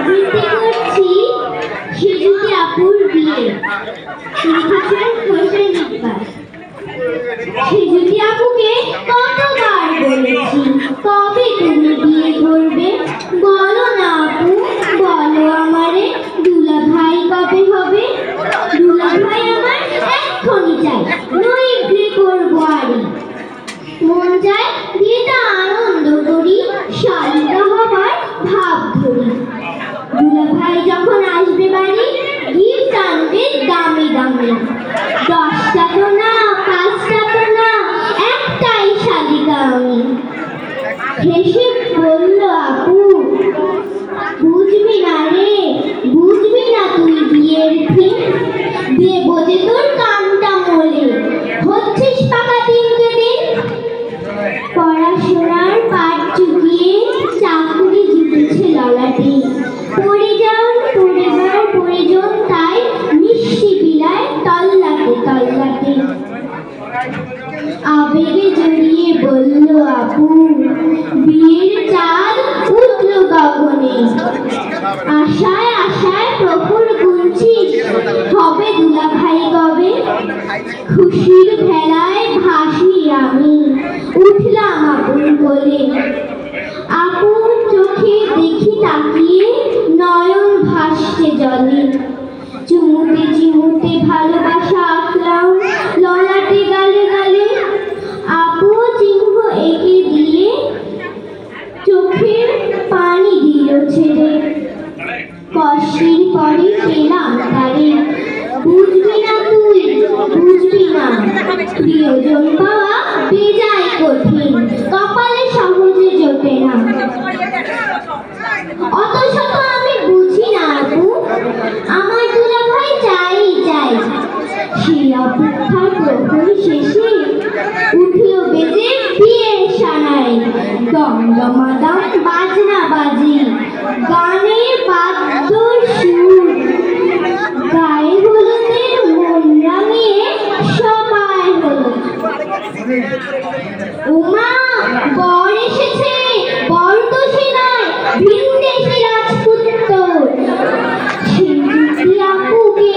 আবৃত্তি করছি সেজুতি আপুর বিয়ে। লিখেছেন হোসেন ইকবাল। সেজুতি আপুকে কতবার বলেছি কবে তুমি বিয়ে করবে, বলো না আপু, বলো আমারে দুলাভাই কবে হবে। দুলাভাই আমার এক্ষুনি চাই, নইলে করবো আরি। মন চায় বিয়েটা আনন্দ করি, শালিকা হবার ভাব ধরি। দুলাভাই যখন আসবে বাড়ি, গিফট আনবে দামি দামি। 10টা তো না, 5টা তো না, একটাই শালিকা আমি। হেসে বলল আপু, বুঝবি না রে, বুঝবি না তুই বিয়ের থিম। দেবো যে তোর কানটা মোলে, হচ্ছিস পাকা দিনকে দিন। পড়াশোনার পাঠ চুকিয়ে চাকরি জিতেছে ললাটে। পরিজন পরিবার পরিজন তাই মিষ্টি বিলায় তল্লাতে তল্লাতে। আবেগে জড়িয়ে বলল আপু, বিয়ের চাঁদ উঠল গগনে। আশায় আশায় প্রফুল গুনছিস, হবে দুলাভাই কবে। খুশির ভেলায় ভাসি আমি, উঠলাম আপুর কোলে। আপুর চোখে দেখি তাকিয়ে, নয়ন ভাসছে জলে। চুমুতে চিমুতে ভালোবাসা আঁকলাম ললাটে গালে গালে। আপু চিহ্ন এঁকে দিয়ে চোখের পানি দিল ছেড়ে। কষ্টের পরে পেলাম তারে, বুঝবি না তুই, বুঝবি না। প্রিয়জন পাওয়া বেজায় কঠিন, কপালে সহজে জোটে না। অত শত আমি বুঝি না আপু, আমার দুলাভাই চাই চাই। সেই অপেক্ষার প্রহর শেষে উঠল বেজে বিয়ের সানাই। দমদমাদম বাজনা বাজি, গানের বাদ্যর সুর। গায়ে হলুদের মন রাঙিয়ে সবাই হলো। উমা, বর এসেছে, বর তো সে নয়, ভিনদেশী রাজপুত্র। সেজুতি আপুকে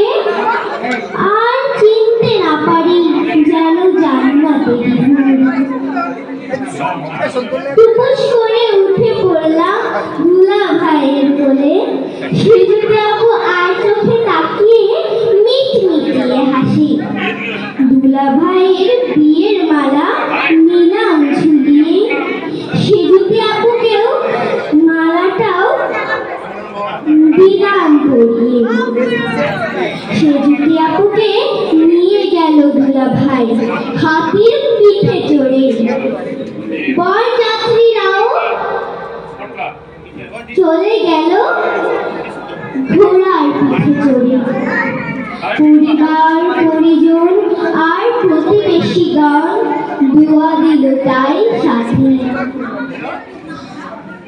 আর চিনতে না পারি, যেন জান্নাতের হুর। টুকুস করে উঠে পড়লাম দুলাভাইয়ের কোলে। সেজুতি আপু আর চোখে তাকিয়ে মিটমিটিয়ে হাসি। দুলাভাইয়ের বিয়ের মালা নিলাম ঝুলিয়ে। সেজুতি আপুকেও মালাটাও দিলাম পরিয়ে। সেজুতি আপুকে নিয়ে গেল দুলাভাই হাতির পিঠে চড়ে। বরযাত্রীরাও চলে গেল ঘোড়ার পিঠে চড়ে। পরিবার পরিজন আর প্রতিবেশীগণ দোয়া দিল তাই সাথে।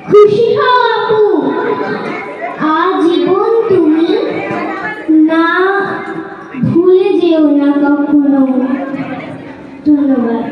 খুশি হও আপু, আজীবন তুমি না ভুলে যেও না কখনো। ধন্যবাদ।